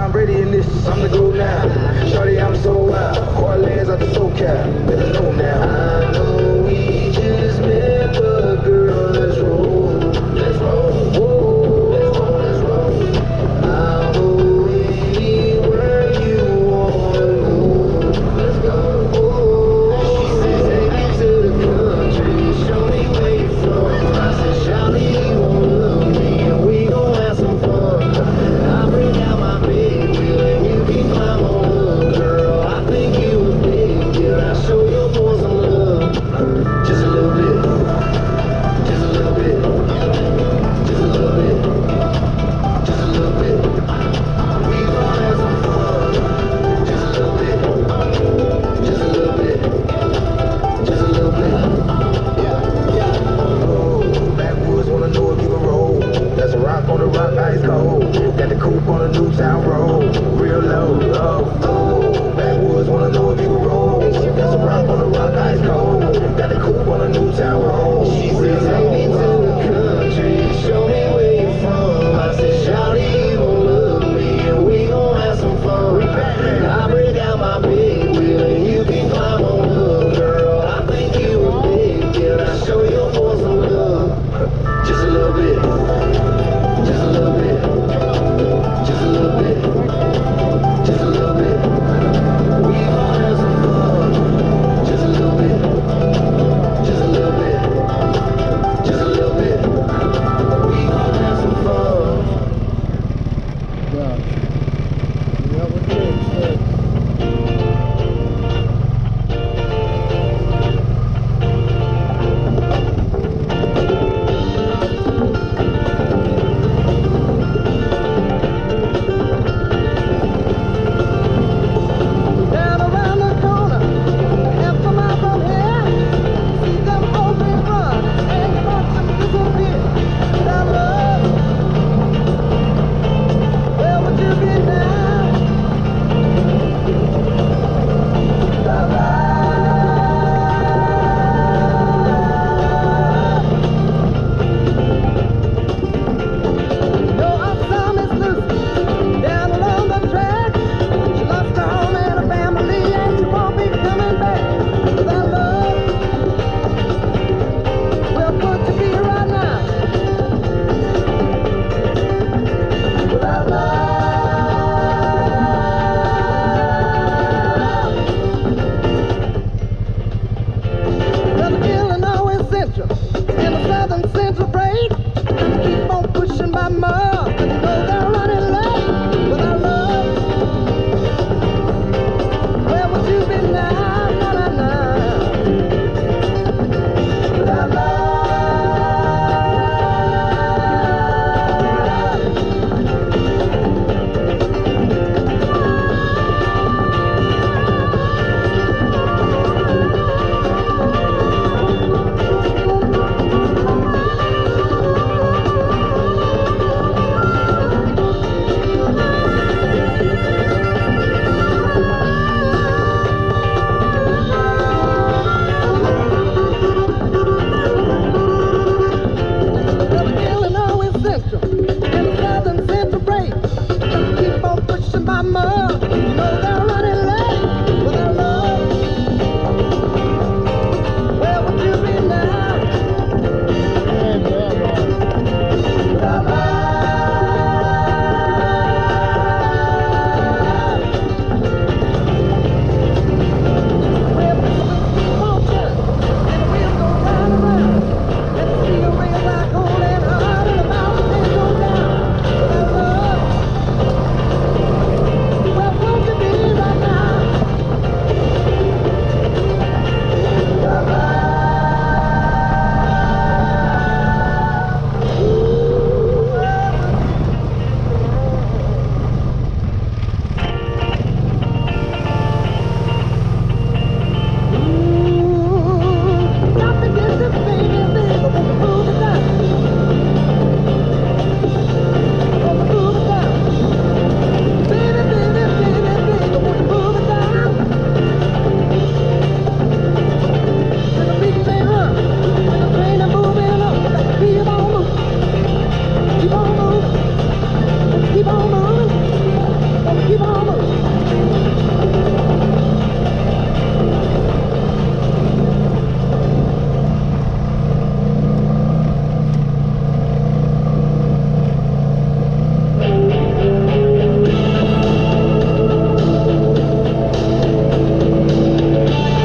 I'm ready in this, I'm the go now. Shorty, I'm so wild. Orleans out the SoCal. Better know now. I know we just met, but girl, let's roll. Let's roll. Whoa. Let's roll, let's roll. I'll go anywhere you wanna go. Let's go. Whoa. She said, take me to the country. Show me where you're from. I said, Shawty, you won't love me, and we gon' have some fun. I'll bring out my big wheel, and you can climb on up, girl. I think you a big deal. I'll show your boys some love. Just a little bit. Just a little bit. Just a little bit. Just a little bit. We gon' have some fun. Just a little bit. Just a little bit. Just a little bit. Oh, backwoods wanna know if you can roll. That's a rock on the rock, ice cold. Got the coupe on the Newtown road, real low. Oh, oh, backwoods wanna know if you can roll. That's a rock on the rock, ice cold. Got the coupe on the Newtown road. She said, take me to the country, show me where you're from. I said, Shawty, you gon' love me, and we gon' have some fun. I break out my big wheel, and you can climb on up, girl. I think you a big deal. I'll show your boys some love. Just a little bit. Just a little bit. Just a little bit. Just a little bit. We gon' have some fun. Just a little bit. Just a little bit. Just a little bit. We gon' have some fun. Yeah. Yeah, we're good.